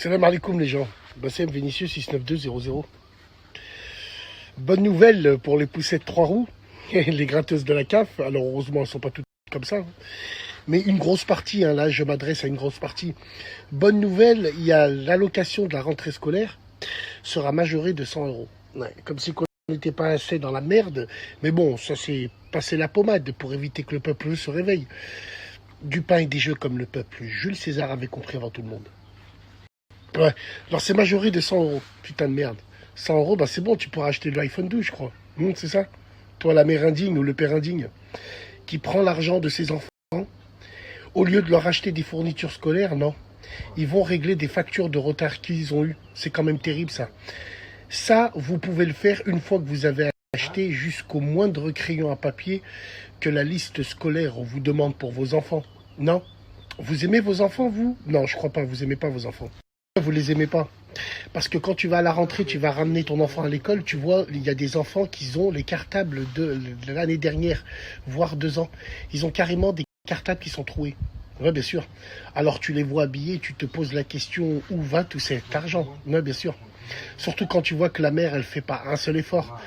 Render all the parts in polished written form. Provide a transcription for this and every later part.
Salam alaikum les gens. Bassem Vinicius 69200. Bonne nouvelle pour les poussettes 3 roues, les gratteuses de la CAF. Alors heureusement, elles ne sont pas toutes comme ça. Mais une grosse partie, là je m'adresse à une grosse partie. Bonne nouvelle, il y a l'allocation de la rentrée scolaire sera majorée de 100 euros. Ouais, comme si on n'était pas assez dans la merde. Mais bon, ça c'est passer la pommade pour éviter que le peuple se réveille. Du pain et des jeux comme le peuple. Jules César avait compris avant tout le monde. Ouais, alors c'est majoré de 100 euros. Putain de merde. 100 euros, bah c'est bon, tu pourras acheter de l'iPhone 12, je crois. C'est ça? Toi, la mère indigne ou le père indigne, qui prend l'argent de ses enfants, au lieu de leur acheter des fournitures scolaires, non. Ils vont régler des factures de retard qu'ils ont eues. C'est quand même terrible, ça. Ça, vous pouvez le faire une fois que vous avez acheté jusqu'au moindre crayon à papier que la liste scolaire vous demande pour vos enfants. Non? Vous aimez vos enfants, vous? Non, je crois pas, vous aimez pas vos enfants. Vous les aimez pas. Parce que quand tu vas à la rentrée, tu vas ramener ton enfant à l'école, tu vois, il y a des enfants qui ont les cartables de l'année dernière, voire 2 ans. Ils ont carrément des cartables qui sont troués. Oui, bien sûr. Alors tu les vois habillés, tu te poses la question, où va tout cet argent? Oui, bien sûr. Surtout quand tu vois que la mère, elle fait pas un seul effort.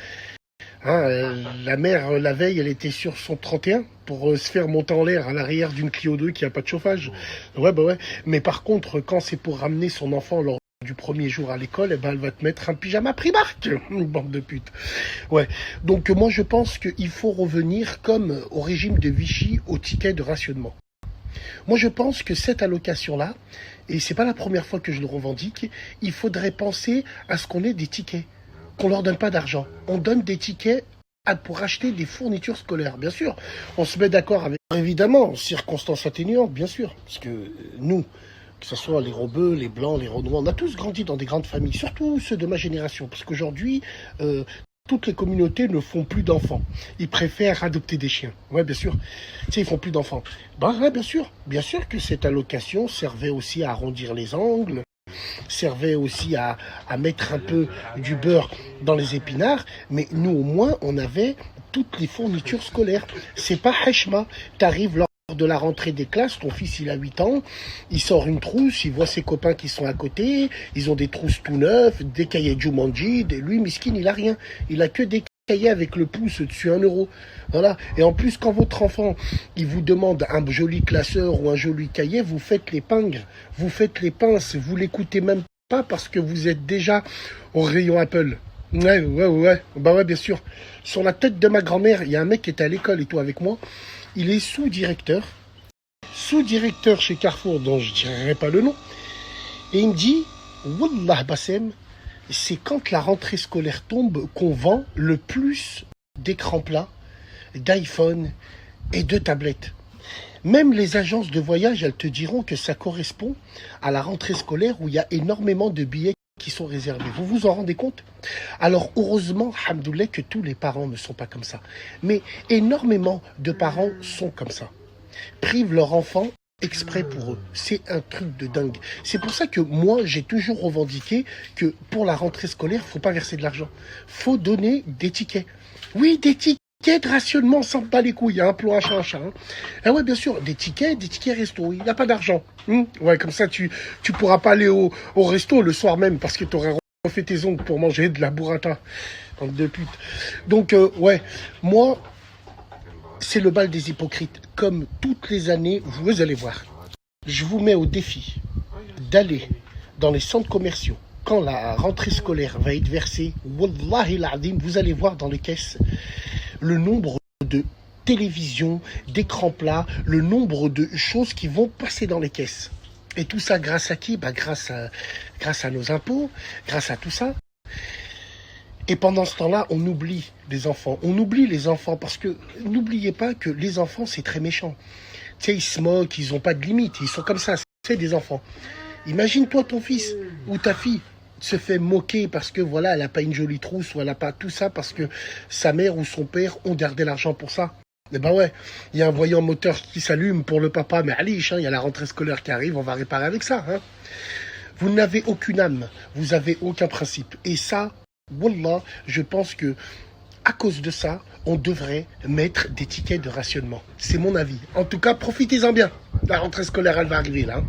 La mère, la veille, elle était sur son 31 pour se faire monter en l'air à l'arrière d'une Clio 2 qui a pas de chauffage. Ouais, bah ouais. Mais par contre, quand c'est pour ramener son enfant lors du premier jour à l'école, eh ben, elle va te mettre un pyjama Primark. Bande de pute. Ouais. Donc, moi, je pense qu'il faut revenir comme au régime de Vichy au ticket de rationnement. Moi, je pense que cette allocation-là, et c'est pas la première fois que je le revendique, il faudrait penser à ce qu'on ait des tickets. Qu'on leur donne pas d'argent. On donne des tickets pour acheter des fournitures scolaires, bien sûr. On se met d'accord avec, évidemment, circonstances atténuantes, bien sûr. Parce que nous, que ce soit les Rebeux, les Blancs, les Renois, on a tous grandi dans des grandes familles, surtout ceux de ma génération. Parce qu'aujourd'hui, toutes les communautés ne font plus d'enfants. Ils préfèrent adopter des chiens. Ouais, bien sûr. Tu sais, ils font plus d'enfants. Ben ouais, bien sûr. Bien sûr que cette allocation servait aussi à arrondir les angles, servait aussi à mettre un peu du beurre dans les épinards, mais nous au moins on avait toutes les fournitures scolaires. C'est pas Heshma, t'arrives lors de la rentrée des classes, ton fils il a 8 ans, il sort une trousse, il voit ses copains qui sont à côté, ils ont des trousses tout neufs, des cahiers Jumanji, lui miskin il a rien, il a que des cahiers avec le pouce dessus 1 euro. Voilà. Et en plus, quand votre enfant, il vous demande un joli classeur ou un joli cahier, vous faites les pingres, vous faites les pinces, vous l'écoutez même pas parce que vous êtes déjà au rayon Apple. Ouais. Bah ouais, bien sûr. Sur la tête de ma grand-mère, il y a un mec qui était à l'école et tout avec moi. Il est sous-directeur chez Carrefour, dont je dirai pas le nom. Et il me dit, Wallah Bassem, c'est quand la rentrée scolaire tombe qu'on vend le plus d'écrans plats, d'iPhone et de tablettes. Même les agences de voyage, elles te diront que ça correspond à la rentrée scolaire où il y a énormément de billets qui sont réservés. Vous vous en rendez compte? Alors heureusement, alhamdoulilah, que tous les parents ne sont pas comme ça. Mais énormément de parents sont comme ça. Privent leurs enfants exprès pour eux. C'est un truc de dingue. C'est pour ça que moi, j'ai toujours revendiqué que pour la rentrée scolaire, faut pas verser de l'argent. Faut donner des tickets. Oui, des tickets de rationnement, sans pas les couilles, un plan un chat. Ah ouais, bien sûr, des tickets resto. Il n'y a pas d'argent. Ouais, comme ça, tu pourras pas aller au resto le soir même parce que tu aurais refait tes ongles pour manger de la burrata. Bande de pute. Donc, ouais, moi, c'est le bal des hypocrites. Comme toutes les années, vous allez voir. Je vous mets au défi d'aller dans les centres commerciaux. Quand la rentrée scolaire va être versée, Wallahi l'azim, vous allez voir dans les caisses le nombre de télévisions, d'écrans plats, le nombre de choses qui vont passer dans les caisses. Et tout ça grâce à qui? Grâce à nos impôts, grâce à tout ça. Et pendant ce temps-là, on oublie les enfants. On oublie les enfants parce que n'oubliez pas que les enfants, c'est très méchant. Tu sais, ils se moquent, ils n'ont pas de limite. Ils sont comme ça, c'est des enfants. Imagine-toi ton fils ou ta fille se fait moquer parce que voilà, elle n'a pas une jolie trousse ou elle n'a pas tout ça parce que sa mère ou son père ont gardé l'argent pour ça. Eh ben ouais, il y a un voyant moteur qui s'allume pour le papa, mais allez, il y a la rentrée scolaire qui arrive, on va réparer avec ça. Vous n'avez aucune âme, vous n'avez aucun principe. Et ça, wallah, je pense que à cause de ça, on devrait mettre des tickets de rationnement. C'est mon avis. En tout cas, profitez-en bien. La rentrée scolaire, elle va arriver là.